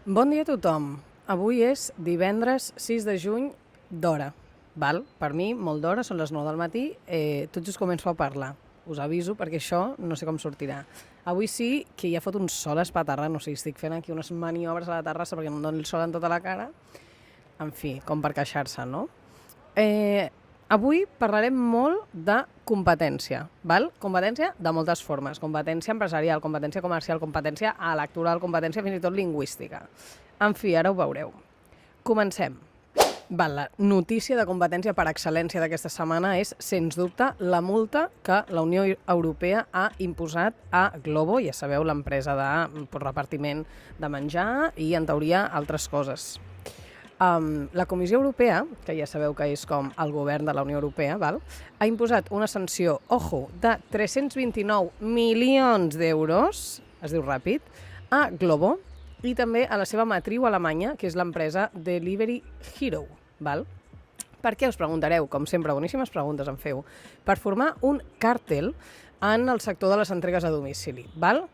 Bon dia a tothom. Avui és divendres 6 de juny d'hora. Val? Per mi, molt d'hora, són les 9 del matí. Tot just començo a parlar. Us aviso perquè això no sé com sortirà. Avui sí que ja fot un sol espaterrant, no sé, estic fent aquí unes maniobres a la terrassa perquè em doni el sol en tota la cara. En fi, com per queixar-se, no? Avui parlarem molt de competència, val? Competència de moltes formes, competència empresarial, competència comercial, competència electoral, competència fins i tot lingüística. En fi, ara ho veureu. Comencem. Val, la notícia de competència per excel·lència d'aquesta setmana és, sens dubte, la multa que la Unió Europea ha imposat a Glovo, ja sabeu, l'empresa de repartiment de menjar i, en teoria, altres coses. La Comissió Europea, que ja sabeu que és com el govern de la Unió Europea, val? Ha imposat una sanció, ojo, de 329 milions d'euros, es diu ràpid, a Glovo i també a la seva matriu alemanya, que és l'empresa Delivery Hero. Val? Per què, us preguntareu? Com sempre, boníssimes preguntes em feu. Per formar un càrtel en el sector de les entregues a domicili. Val?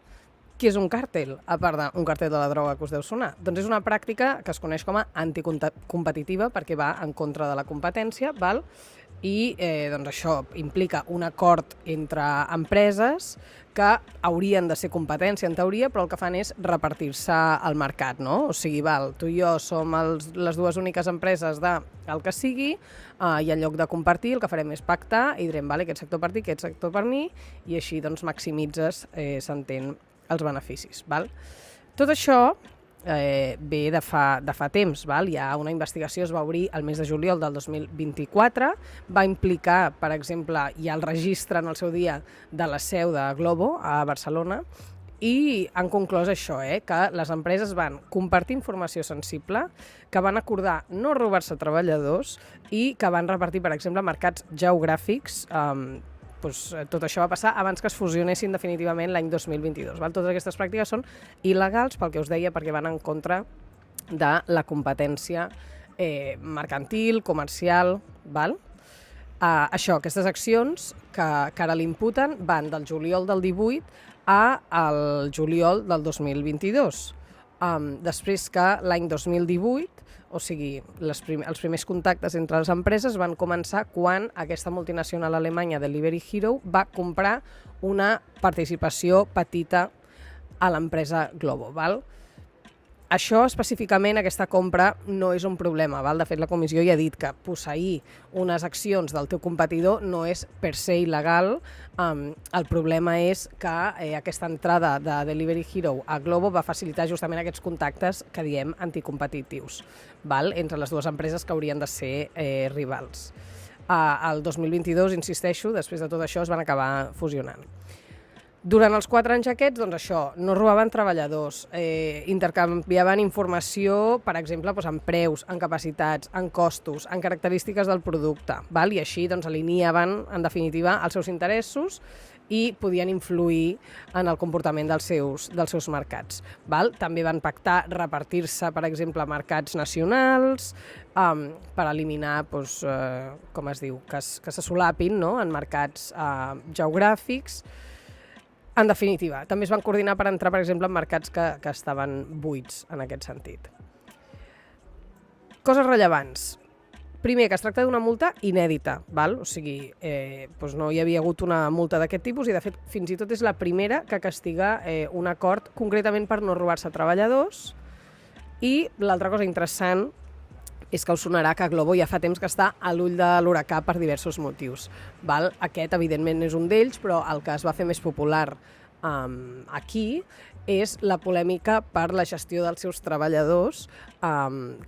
Què és un càrtel, a part d'un càrtel de la droga que us deu sonar? Doncs és una pràctica que es coneix com a anticompetitiva perquè va en contra de la competència, val? I doncs això implica un acord entre empreses que haurien de ser competència en teoria, però el que fan és repartir-se el mercat, no? O sigui, val, tu i jo som les dues úniques empreses del que sigui, i en lloc de compartir el que farem és pactar i direm, vale, aquest sector per ti, aquest sector per mi, i així doncs maximitzes, s'entén, els beneficis. Val? Tot això ve de fa temps. Val? Hi ha una investigació, es va obrir el mes de juliol del 2024, va implicar, per exemple, ja el registre en el seu dia de la seu de Glovo a Barcelona, i han conclòs això, que les empreses van compartir informació sensible, que van acordar no robar-se treballadors i que van repartir, per exemple, mercats geogràfics. Tot això va passar abans que es fusionessin definitivament l'any 2022. Val? Totes aquestes pràctiques són il·legals, pel que us deia, perquè van en contra de la competència mercantil, comercial. Val? Aquestes accions que ara l'imputen van del juliol del 18 al juliol del 2022. Després que l'any 2018, o sigui, els primers contactes entre les empreses van començar quan aquesta multinacional alemanya Delivery Hero va comprar una participació petita a l'empresa Glovo. Val? Això específicament, aquesta compra, no és un problema. Val? De fet, la comissió ja ha dit que posseir unes accions del teu competidor no és per se il·legal. El problema és que aquesta entrada de Delivery Hero a Glovo va facilitar justament aquests contactes que diem anticompetitius, val? Entre les dues empreses que haurien de ser rivals. El 2022, insisteixo, després de tot això es van acabar fusionant. Durant els 4 anys aquests, doncs això, no robaven treballadors, intercanviaven informació, per exemple, en preus, en capacitats, en costos, en característiques del producte, val? I així doncs, alineaven, en definitiva, els seus interessos i podien influir en el comportament dels seus mercats. Val? També van pactar repartir-se, per exemple, mercats nacionals, per eliminar, com es diu, que se solapin, no?, en mercats geogràfics. En definitiva, també es van coordinar per entrar, per exemple, en mercats que estaven buits en aquest sentit. Coses rellevants. Primer, que es tracta d'una multa inèdita, val? O sigui, no hi havia hagut una multa d'aquest tipus i, de fet, fins i tot és la primera que castiga un acord concretament per no robar-se treballadors. I l'altra cosa interessant és que us sonarà que Glovo ja fa temps que està a l'ull de l'huracà per diversos motius. Val? Aquest, evidentment, és un d'ells, però el que es va fer més popular aquí és la polèmica per la gestió dels seus treballadors.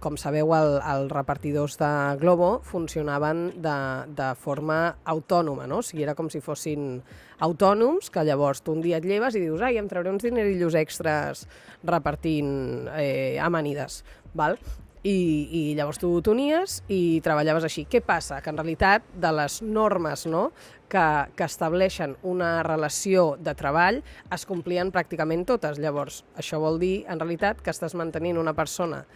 Com sabeu, els repartidors de Glovo funcionaven de forma autònoma, no? O sigui, era com si fossin autònoms, que llavors tu un dia et lleves i dius em trauré uns dinerillos extras repartint amanides. Val? I llavors tu t'unies i treballaves així. Què passa? Que en realitat de les normes, no?, que estableixen una relació de treball es complien pràcticament totes. Llavors, això vol dir, en realitat, que estàs mantenint una persona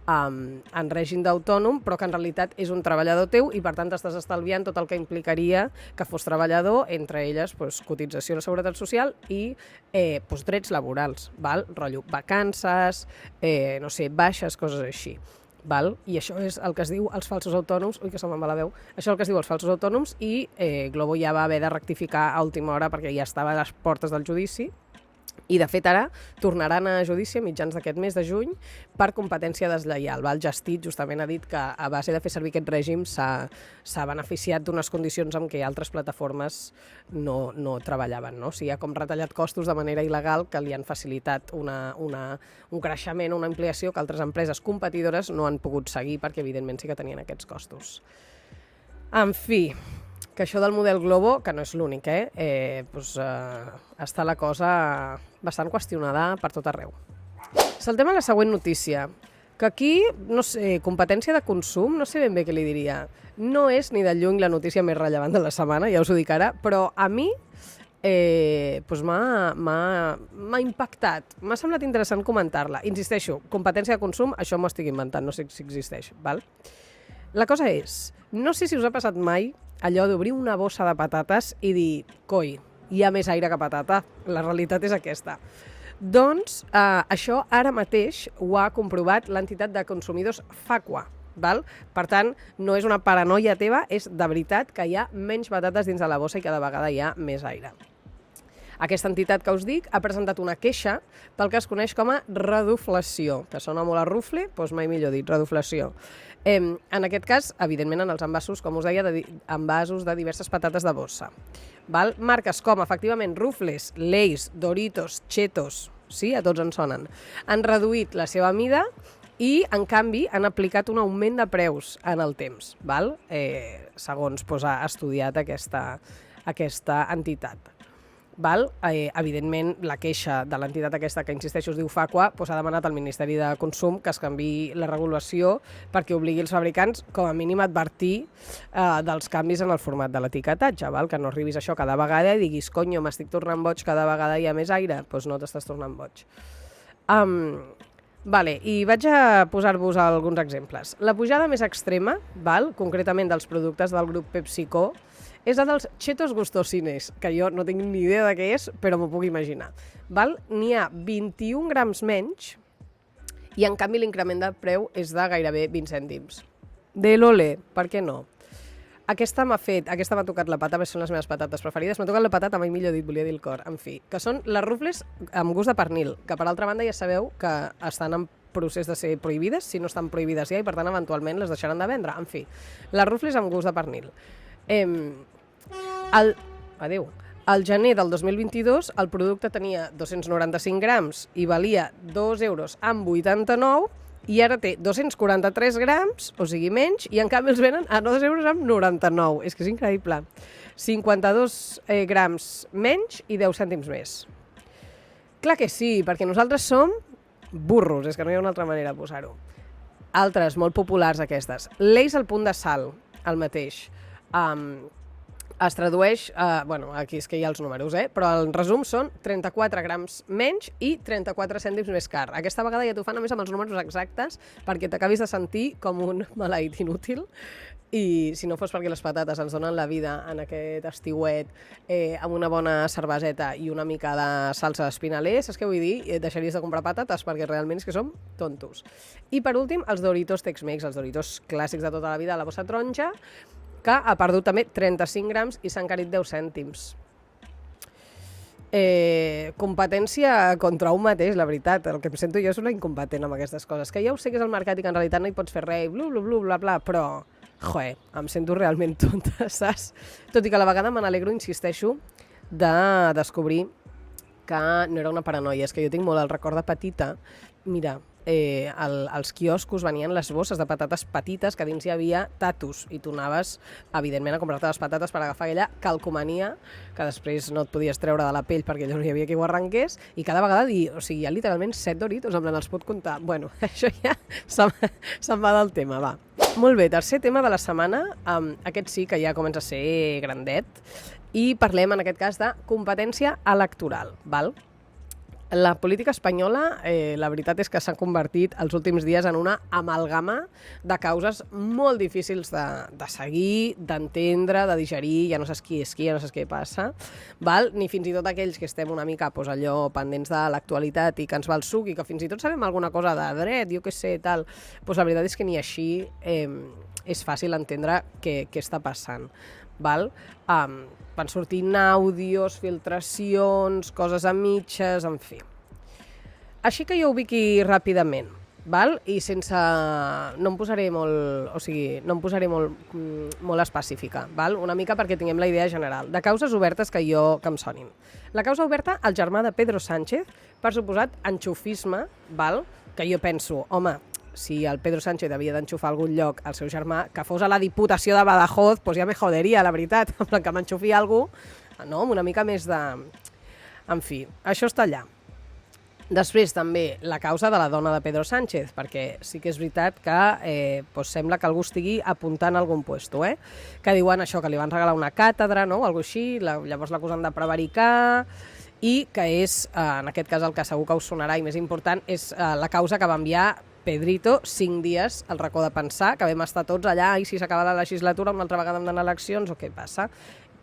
en règim d'autònom, però que en realitat és un treballador teu i per tant t'estàs estalviant tot el que implicaria que fos treballador, entre elles cotització a la Seguretat Social i drets laborals, val? Rotllo vacances, no sé, baixes, coses així. Val? I això és el que es diu els falsos autònoms, ui que se me'n va la veu, això és el que es diu els falsos autònoms i Glovo ja va haver de rectificar a última hora perquè ja estava a les portes del judici. I, de fet, ara tornaran a judici a mitjans d'aquest mes de juny per competència deslleial. El Justit justament ha dit que a base de fer servir aquest règim s'ha beneficiat d'unes condicions amb què altres plataformes no treballaven. No? O sigui, ha com retallat costos de manera il·legal que li han facilitat un creixement, una ampliació que altres empreses competidores no han pogut seguir perquè, evidentment, sí que tenien aquests costos. En fi, que això del model Glovo, que no és l'únic, està la cosa bastant qüestionada per tot arreu. Saltem a la següent notícia, que aquí, no sé, competència de consum, no sé ben bé què li diria. No és ni de lluny la notícia més rellevant de la setmana, ja us ho dic ara, però a mi m'ha impactat, m'ha semblat interessant comentar-la. Insisteixo, competència de consum, això m'ho estic inventant, no sé si existeix, val? La cosa és, no sé si us ha passat mai allò d'obrir una bossa de patates i dir, coi, hi ha més aire que patata, la realitat és aquesta. Doncs això ara mateix ho ha comprovat l'entitat de consumidors Facua. Val? Per tant, no és una paranoia teva, és de veritat que hi ha menys patates dins de la bossa i cada vegada hi ha més aire. Aquesta entitat que us dic ha presentat una queixa pel que es coneix com a reduflació, que sona molt a rufle, doncs mai millor dit, reduflació. En aquest cas, evidentment, en els envasos, com us deia, envasos de diverses patates de bossa. Val? Marques com, efectivament, Rufles, Lay's, Doritos, Cheetos, sí, a tots en sonen, han reduït la seva mida i, en canvi, han aplicat un augment de preus en el temps, val? Segons ha estudiat aquesta entitat. Val? Evidentment, la queixa de l'entitat aquesta, que insisteixo es diu Facua, ha demanat al Ministeri de Consum que es canviï la regulació perquè obligui els fabricants com a mínim a advertir dels canvis en el format de l'etiquetatge, que no arribis a això cada vegada i diguis, conyo, m'estic tornant boig, cada vegada hi ha més aire, doncs no t'estàs tornant boig. I vaig a posar-vos alguns exemples. La pujada més extrema, concretament dels productes del grup PepsiCo, és la dels Cheetos Gustosines, que jo no tinc ni idea de què és, però m'ho puc imaginar. N'hi ha 21 grams menys i, en canvi, l'increment de preu és de gairebé 20 cèntims. De l'ole, per què no? Aquesta m'ha tocat la pata, perquè són les meves patates preferides. M'ha tocat la patata, mai millor dit, volia dir el cor. En fi, que són les Rufles amb gust de pernil, que per altra banda ja sabeu que estan en procés de ser prohibides, si no estan prohibides ja, i per tant eventualment les deixaran de vendre. En fi, les Rufles amb gust de pernil. Al gener del 2022 el producte tenia 295 grams i valia 2,89 € i ara té 243 grams, o sigui menys, i en canvi els venen a 2,99 €. És que és increïble. 52 grams menys i 10 cèntims més. Clar que sí, perquè nosaltres som burros, és que no hi ha una altra manera de posar-ho. Altres, molt populars aquestes. Lay's al punt de sal, el mateix. Es tradueix, aquí és que hi ha els números, però en resum són 34 grams menys i 34 cèntims més car. Aquesta vegada ja t'ho fan a més amb els números exactes perquè t'acabis de sentir com un maleït inútil i si no fos perquè les patates ens donen la vida en aquest estiuet amb una bona cerveseta i una mica de salsa d'espinaler, saps què vull dir? Deixaries de comprar patates perquè realment és que som tontos. I per últim, els Doritos Tex-Mex, els Doritos clàssics de tota la vida, la bossa taronja, que ha perdut també 35 grams i s'ha encarit 10 cèntims. Competència contra un mateix, la veritat. El que em sento jo és una incompetent amb aquestes coses. Que ja ho sé que és el mercat i que en realitat no hi pots fer res, bla, bla, però, em sento realment tonta, saps? Tot i que a la vegada me n'alegro, insisteixo, de descobrir que no era una paranoia. És que jo tinc molt el record de petita. Mira, als quioscos venien les bosses de patates petites que dins hi havia tatus i tu anaves, evidentment, a comprar-te les patates per agafar aquella calcomania que després no et podies treure de la pell perquè allò no hi havia qui ho arrenqués i cada vegada dir, o sigui, hi ha literalment 7 Doritos, en plan, els pot comptar. Bueno, això ja se'n va del tema, va. Molt bé, tercer tema de la setmana, aquest sí que ja comença a ser grandet i parlem en aquest cas de competència electoral, val? La política espanyola, la veritat és que s'ha convertit els últims dies en una amalgama de causes molt difícils de seguir, d'entendre, de digerir, ja no saps qui és qui, ja no saps què passa, val? Ni fins i tot aquells que estem una mica allò pendents de l'actualitat i que ens va el suc i que fins i tot sabem alguna cosa de dret, jo què sé, tal, la veritat és que ni així és fàcil entendre què està passant. Val? Van sortint àudios, filtracions, coses a mitges, en fi. Així que jo ho ubiqui ràpidament, val? I sense... no em posaré molt... O sigui, no em posaré molt específica, val? Una mica perquè tinguem la idea general. De causes obertes que em sonin. La causa oberta, el germà de Pedro Sánchez, per suposat enxufisme, val? Que jo penso, home, si el Pedro Sánchez havia d'enxufar a algun lloc al seu germà, que fos a la Diputació de Badajoz, doncs ja me joderia, la veritat, amb que m'enxufi algú, no? Amb una mica més de... En fi, això està allà. Després també la causa de la dona de Pedro Sánchez, perquè sí que és veritat que sembla que algú estigui apuntant a algun puesto, que diuen això, que li van regalar una càtedra, no? O alguna cosa així, llavors l'acusen de prevaricar, i que és, en aquest cas el que segur que us sonarà i més important, és la causa que va enviar Pedrito 5 dies al racó de pensar, que vam estar tots allà, i si s'acaba la legislatura una altra vegada hem d'anar a eleccions o què passa?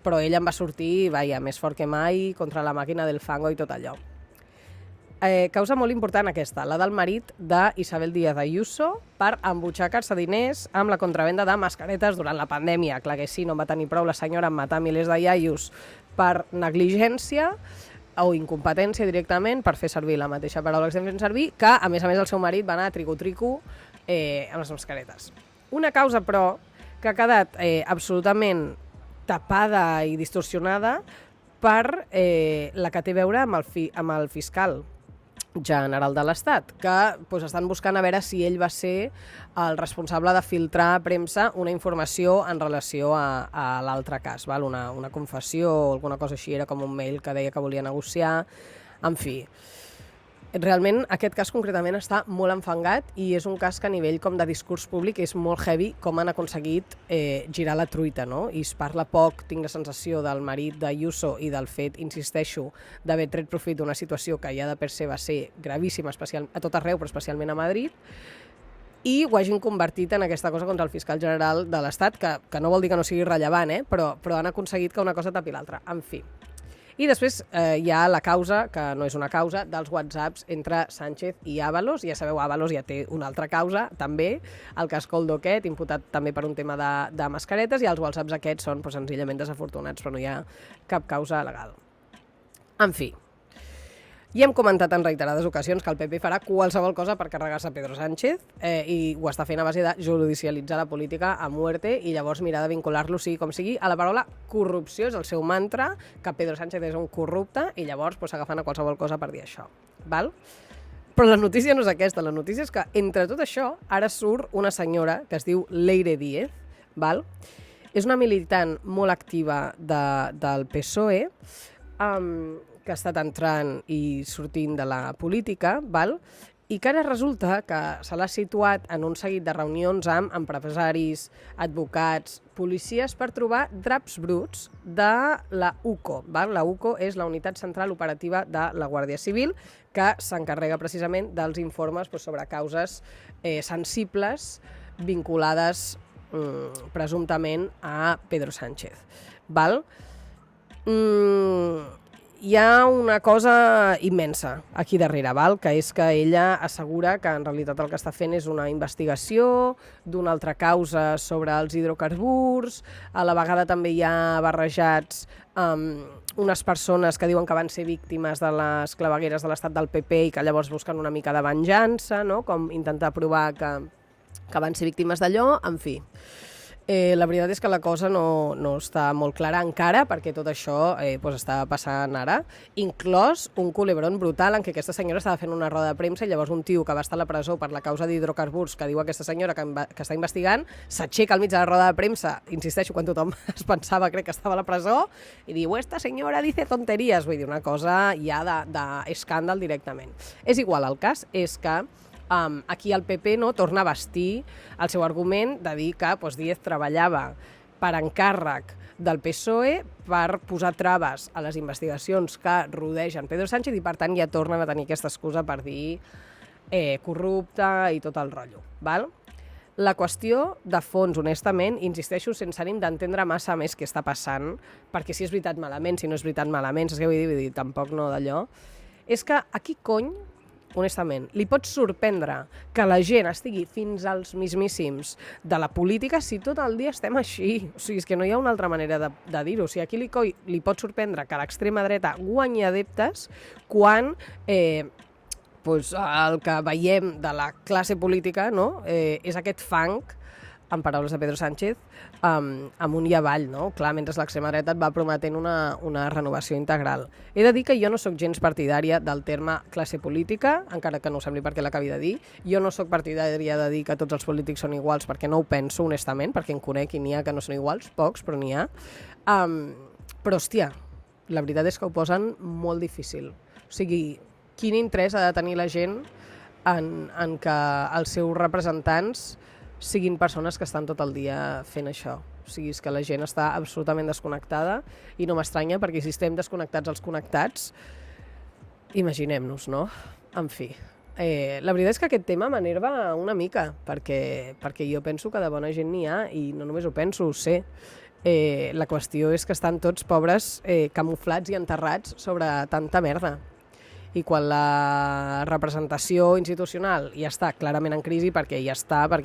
Però ell en va sortir, més fort que mai, contra la màquina del fango i tot allò. Causa molt important aquesta, la del marit d'Isabel Díaz Ayuso per embutxacar-se diners amb la contravenda de mascaretes durant la pandèmia. Clar que sí, no va tenir prou la senyora en matar milers de iaios per negligència o incompetència directament, per fer servir la mateixa paraula que estem fent servir, que a més el seu marit va anar trico-trico amb les mascaretes. Una causa, però, que ha quedat absolutament tapada i distorsionada per la que té a veure amb el fiscal general de l'Estat, que estan buscant a veure si ell va ser el responsable de filtrar a premsa una informació en relació a l'altre cas, val? Una confessió o alguna cosa així, era com un mail que deia que volia negociar, en fi. Realment aquest cas concretament està molt enfangat i és un cas que a nivell com de discurs públic és molt heavy com han aconseguit girar la truita, no? I es parla poc, tinc la sensació, del marit d'Ayuso i del fet, insisteixo, d'haver tret profit d'una situació que ja de per se va ser gravíssima a tot arreu, però especialment a Madrid, i ho hagin convertit en aquesta cosa contra el fiscal general de l'Estat, que no vol dir que no sigui rellevant, però han aconseguit que una cosa tapi l'altra. En fi. I després hi ha la causa, que no és una causa, dels whatsapps entre Sánchez i Ábalos. Ja sabeu, Ábalos ja té una altra causa, també, el cas Koldo aquest, imputat també per un tema de mascaretes, i els whatsapps aquests són senzillament desafortunats, però no hi ha cap causa legal. En fi, ja hem comentat en reiterades ocasions que el PP farà qualsevol cosa per carregar-se Pedro Sánchez i ho està fent a base de judicialitzar la política a muerte i llavors mirar de vincular-lo, sigui com sigui, a la paraula corrupció, és el seu mantra, que Pedro Sánchez és un corrupte i llavors s'agafen a qualsevol cosa per dir això. Val? Però la notícia no és aquesta, la notícia és que entre tot això ara surt una senyora que es diu Leire Díez, val? És una militant molt activa del PSOE, que ha estat entrant i sortint de la política, val? I que ara resulta que se l'ha situat en un seguit de reunions amb empresaris, advocats, policies, per trobar draps bruts de la UCO. Val? La UCO és la Unitat Central Operativa de la Guàrdia Civil, que s'encarrega precisament dels informes sobre causes sensibles vinculades presumptament a Pedro Sánchez. Val? Hi ha una cosa immensa aquí darrere, val? Que és que ella assegura que en realitat el que està fent és una investigació d'una altra causa sobre els hidrocarburs, a la vegada també hi ha barrejats unes persones que diuen que van ser víctimes de les clavegueres de l'estat del PP i que llavors busquen una mica de venjança, no? Com intentar provar que van ser víctimes d'allò, en fi. La veritat és que la cosa no està molt clara encara, perquè tot això està passant ara, inclòs un culebron brutal en què aquesta senyora estava fent una roda de premsa i llavors un tio que va estar a la presó per la causa d'hidrocarburs que diu aquesta senyora que està investigant s'aixeca al mig de la roda de premsa, insisteixo, quan tothom es pensava, crec que estava a la presó, i diu, esta senyora dice tonterías, vull dir, una cosa ja d'escàndal directament. És igual, el cas és que aquí el PP torna a vestir el seu argument de dir que Díez treballava per encàrrec del PSOE per posar traves a les investigacions que rodegen Pedro Sánchez i, per tant, ja tornen a tenir aquesta excusa per dir corrupte i tot el rotllo. Val? La qüestió de fons, honestament, insisteixo, sense ànim d'entendre massa més què està passant, perquè si és veritat malament, si no és veritat malament, és que vull dir, tampoc no d'allò, és que aquí cony, honestament, li pot sorprendre que la gent estigui fins als mismíssims de la política si tot el dia estem així. O sigui, és que no hi ha una altra manera de dir-ho. O sigui, aquí li pot sorprendre que l'extrema dreta guanyi adeptes quan el que veiem de la classe política, no? És aquest fang, en paraules de Pedro Sánchez, amunt i avall, no? Clar, mentre l'extrema dreta et va prometent una renovació integral. He de dir que jo no sóc gens partidària del terme classe política, encara que no ho sembli perquè l'acabi de dir. Jo no sóc partidària de dir que tots els polítics són iguals, perquè no ho penso, honestament, perquè en conec i n'hi ha que no són iguals, pocs, però n'hi ha. Però, hòstia, la veritat és que ho posen molt difícil. O sigui, quin interès ha de tenir la gent en que els seus representants siguin persones que estan tot el dia fent això. O sigui, és que la gent està absolutament desconnectada i no m'estranya perquè si estem desconnectats els connectats, imaginem-nos, no? En fi, la veritat és que aquest tema m'enerva una mica perquè jo penso que de bona gent n'hi ha i no només ho penso, ho sé. La qüestió és que estan tots pobres camuflats i enterrats sobre tanta merda. I quan la representació institucional ja està clarament en crisi, perquè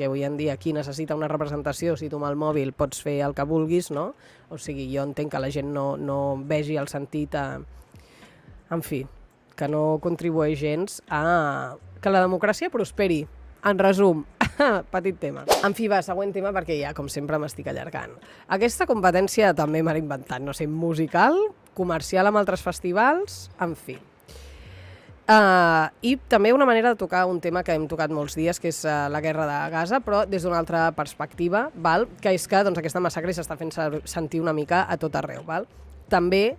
avui en dia qui necessita una representació, si tu amb el mòbil pots fer el que vulguis, no? O sigui, jo entenc que la gent no vegi el sentit en fi, que no contribueix gens a que la democràcia prosperi. En resum, petit tema. En fi, va, següent tema, perquè ja, com sempre, m'estic allargant. Aquesta competència també m'ha inventat, no sé, musical, comercial amb altres festivals, en fi. I també una manera de tocar un tema que hem tocat molts dies, que és la guerra de Gaza, però des d'una altra perspectiva, val? Que és que aquesta massacre s'està fent sentir una mica a tot arreu. Val? També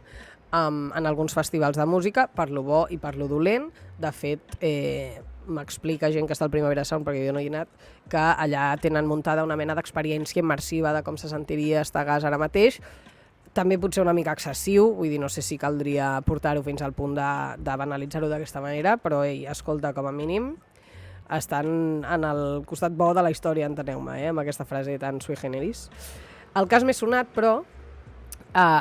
en alguns festivals de música, per lo bo i per lo dolent. De fet, m'explica gent que està al Primavera Sound, perquè jo no hi he anat, que allà tenen muntada una mena d'experiència immersiva de com se sentiria estar a Gaza ara mateix. També pot ser una mica excessiu, vull dir, no sé si caldria portar-ho fins al punt de banalitzar-ho d'aquesta manera, però, escolta, com a mínim, estan en el costat bo de la història, enteneu-me, amb aquesta frase tan sui generis. El cas més sonat, però,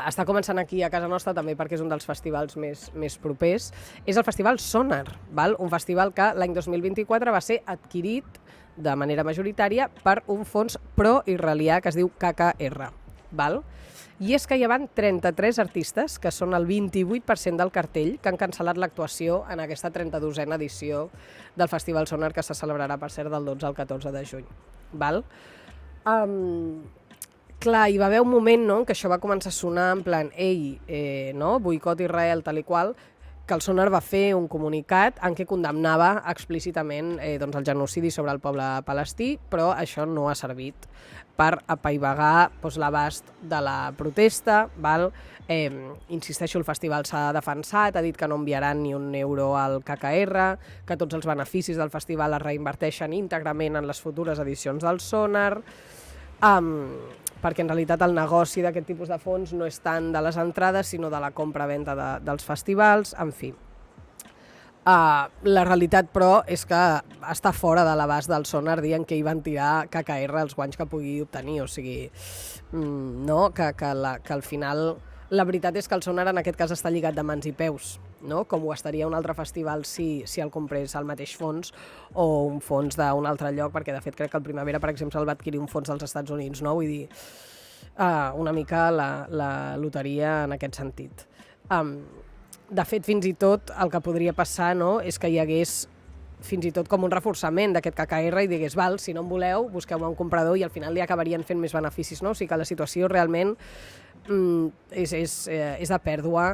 està començant aquí a casa nostra, també perquè és un dels festivals més propers, és el Festival Sonar, val? Un festival que l'any 2024 va ser adquirit de manera majoritària per un fons pro-israelià que es diu KKR, val? I és que hi ha 33 artistes, que són el 28% del cartell, que han cancel·lat l'actuació en aquesta 32a edició del Festival Sonar, que se celebrarà, per cert, del 12 al 14 de juny. Val? Clar, hi va haver un moment, no?, que això va començar a sonar en plan, no?, boicot Israel, tal i qual, que el Sonar va fer un comunicat en què condemnava explícitament el genocidi sobre el poble palestí, però això no ha servit per apaivagar l'abast de la protesta. Val? Insisteixo, el festival s'ha defensat, ha dit que no enviaran ni un euro al KKR, que tots els beneficis del festival es reinverteixen íntegrament en les futures edicions del Sonar, perquè en realitat el negoci d'aquest tipus de fons no és tant de les entrades, sinó de la compra-venda dels festivals, en fi. La realitat, però, és que està fora de l'abast del Sonar dient que hi van tirar KKR els guanys que pugui obtenir, o sigui, no? Que al final la veritat és que el Sonar en aquest cas està lligat de mans i peus, no? Com ho estaria un altre festival si el comprés el mateix fons o un fons d'un altre lloc, perquè de fet crec que el Primavera, per exemple, el va adquirir un fons dels Estats Units, no? Vull dir, una mica la loteria en aquest sentit. De fet, fins i tot el que podria passar, no?, és que hi hagués fins i tot com un reforçament d'aquest KKR i digués, val, si no en voleu, busqueu-me un comprador i al final li acabarien fent més beneficis, no? O sigui que la situació realment és de pèrdua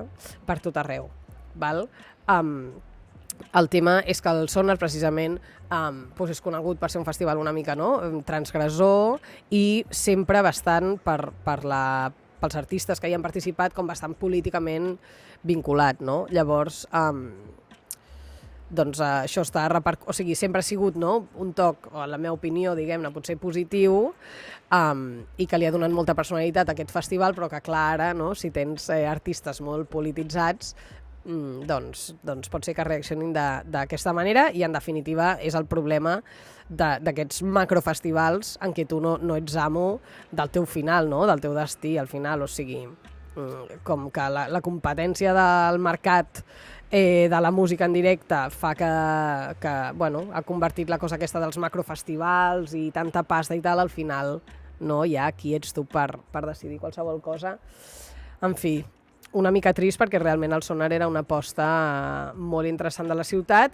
per tot arreu. Val? El tema és que el Sonar precisament és conegut per ser un festival una mica, no?, transgressor i sempre bastant pels artistes que hi han participat com bastant políticament vinculat, no? Llavors, doncs això està o sigui, sempre ha sigut, no, un toc, o en la meva opinió, diguem-ne, potser positiu, i que li ha donat molta personalitat a aquest festival, però que, clar, ara, no, si tens artistes molt polititzats, doncs pot ser que reaccionin d'aquesta manera i, en definitiva, és el problema d'aquests macrofestivals en què tu no ets amo del teu final, no? Del teu destí al final, o sigui, com que la competència del mercat de la música en directe fa que bueno, ha convertit la cosa aquesta dels macrofestivals i tanta pasta i tal, al final no hi ha qui ets tu per decidir qualsevol cosa. En fi, una mica trist perquè realment el Sonar era una aposta molt interessant de la ciutat.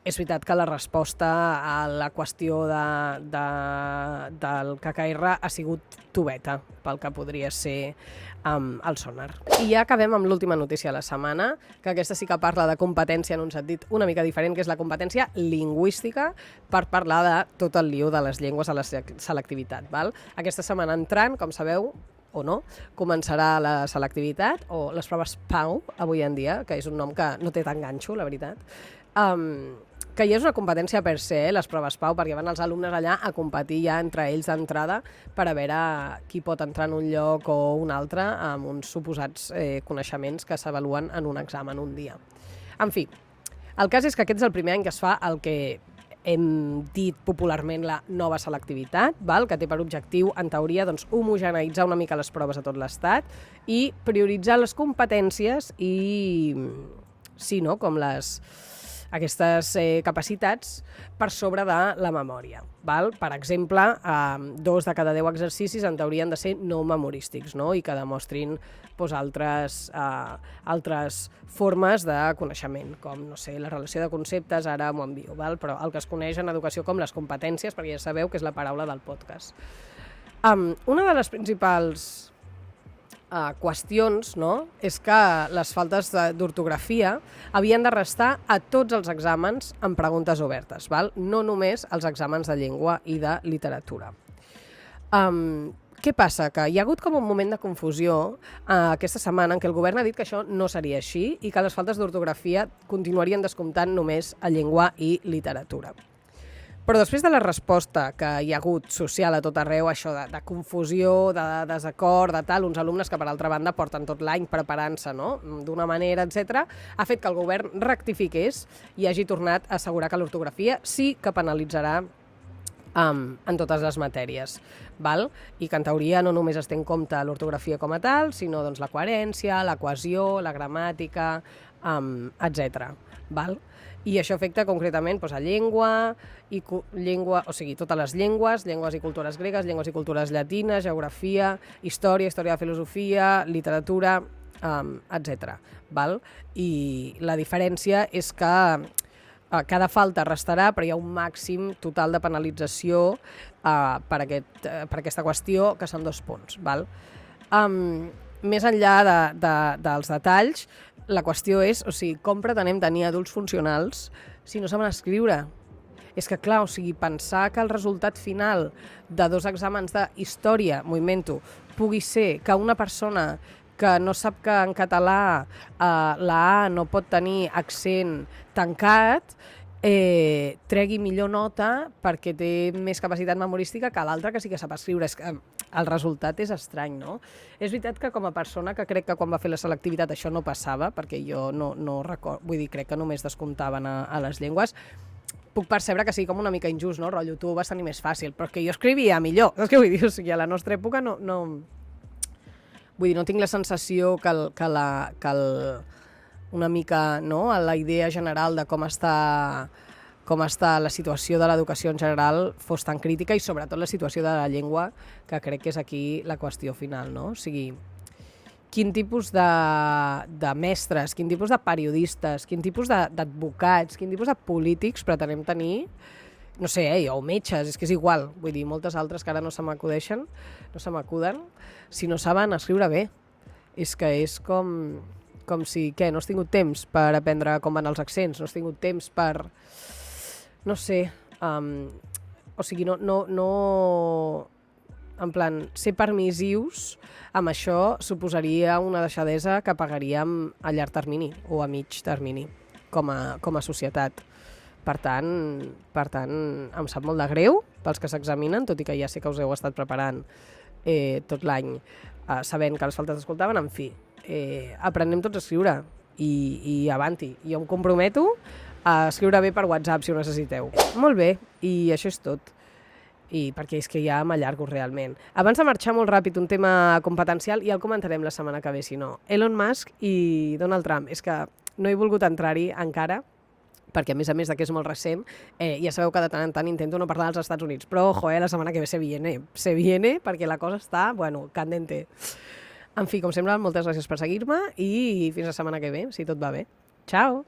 És veritat que la resposta a la qüestió del KKR ha sigut tubeta pel que podria ser el Sonar. I ja acabem amb l'última notícia de la setmana, que aquesta sí que parla de competència en un sentit una mica diferent, que és la competència lingüística per parlar de tot el lío de les llengües a la selectivitat. Val? Aquesta setmana entrant, com sabeu, o no, començarà la selectivitat, o les proves PAU, avui en dia, que és un nom que no té tant ganxo, la veritat, que ja és una competència per se, les proves PAU, perquè van els alumnes allà a competir ja entre ells d'entrada per a veure qui pot entrar en un lloc o un altre amb uns suposats coneixements que s'avaluen en un examen un dia. En fi, el cas és que aquest és el primer any que es fa el que hem dit popularment la nova selectivitat, que té per objectiu, en teoria, homogeneïtzar una mica les proves a tot l'Estat i prioritzar les competències i, sí, no, com aquestes capacitats per sobre de la memòria. Per exemple, 2 de cada 10 exercicis en teoria han de ser no memorístics, no? I que demostrin altres formes de coneixement, com, no sé, la relació de conceptes, ara m'ho envio, però el que es coneix en educació com les competències, perquè ja sabeu que és la paraula del podcast. Una de les principals qüestions, no, és que les faltes d'ortografia havien de restar a tots els exàmens amb preguntes obertes, no només als exàmens de llengua i de literatura. Què passa? Que hi ha hagut com un moment de confusió aquesta setmana en què el govern ha dit que això no seria així i que les faltes d'ortografia continuarien descomptant només a llengua i literatura. Però després de la resposta que hi ha hagut social a tot arreu, això de confusió, de desacord, de tal, uns alumnes que per altra banda porten tot l'any preparant-se, no?, d'una manera, etc., ha fet que el govern rectifiqués i hagi tornat a assegurar que l'ortografia sí que penalitzarà en totes les matèries, i que en teoria no només es té en compte l'ortografia com a tal, sinó la coherència, la cohesió, la gramàtica, etc. I això afecta concretament a llengua, o sigui, totes les llengües i cultures gregues, llengües i cultures llatines, geografia, història de filosofia, literatura, etc. I la diferència és que cada falta restarà, però hi ha un màxim total de penalització per aquesta qüestió, que són 2 punts. Més enllà dels detalls, la qüestió és, com pretenem tenir adults funcionals si no saben escriure? És que, clar, pensar que el resultat final de 2 exàmens de història, m'ho invento, pugui ser que una persona que no sap que en català la A no pot tenir accent tancat, tregui millor nota perquè té més capacitat memorística que l'altre que sí que sap escriure. És que el resultat és estrany, no? És veritat que com a persona que crec que quan va fer la selectivitat això no passava, perquè jo no recordo, vull dir, crec que només descomptaven a les llengües, puc percebre que sigui com una mica injust, no? Rotllo, tu ho vas tenir més fàcil, però que jo escrivia millor. És que vull dir, a la nostra època no... Vull dir, no tinc la sensació que una mica, no?, la idea general de com està la situació de l'educació en general fos tan crítica, i sobretot la situació de la llengua, que crec que és aquí la qüestió final, no? O sigui, quin tipus de mestres, quin tipus de periodistes, quin tipus d'advocats, quin tipus de polítics pretenem tenir, no sé, o metges, és que és igual, vull dir, moltes altres que ara no se m'acuden, si no saben escriure bé. És que és com si, què, no has tingut temps per aprendre com van els accents, no has tingut temps per, no sé, o sigui, no, en plan, ser permissius amb això suposaria una deixadesa que pagaríem a llarg termini o a mig termini com a societat. Per tant, em sap molt de greu pels que s'examinen, tot i que ja sé que us heu estat preparant tot l'any sabent que les faltes escoltaven, en fi, aprenem tots a escriure i avanti. Jo em comprometo a escriure bé per WhatsApp si ho necessiteu. Molt bé, i això és tot. I perquè és que ja m'allargo realment. Abans de marxar molt ràpid, un tema competencial, i el comentarem la setmana que ve, si no. Elon Musk i Donald Trump. És que no he volgut entrar-hi encara, perquè a més de que és molt recent, ja sabeu que de tant en tant intento no parlar dels Estats Units, però ojo, la setmana que ve se viene, perquè la cosa està, bueno, candente. En fi, com sempre, moltes gràcies per seguir-me i fins la setmana que ve, si tot va bé. Ciao!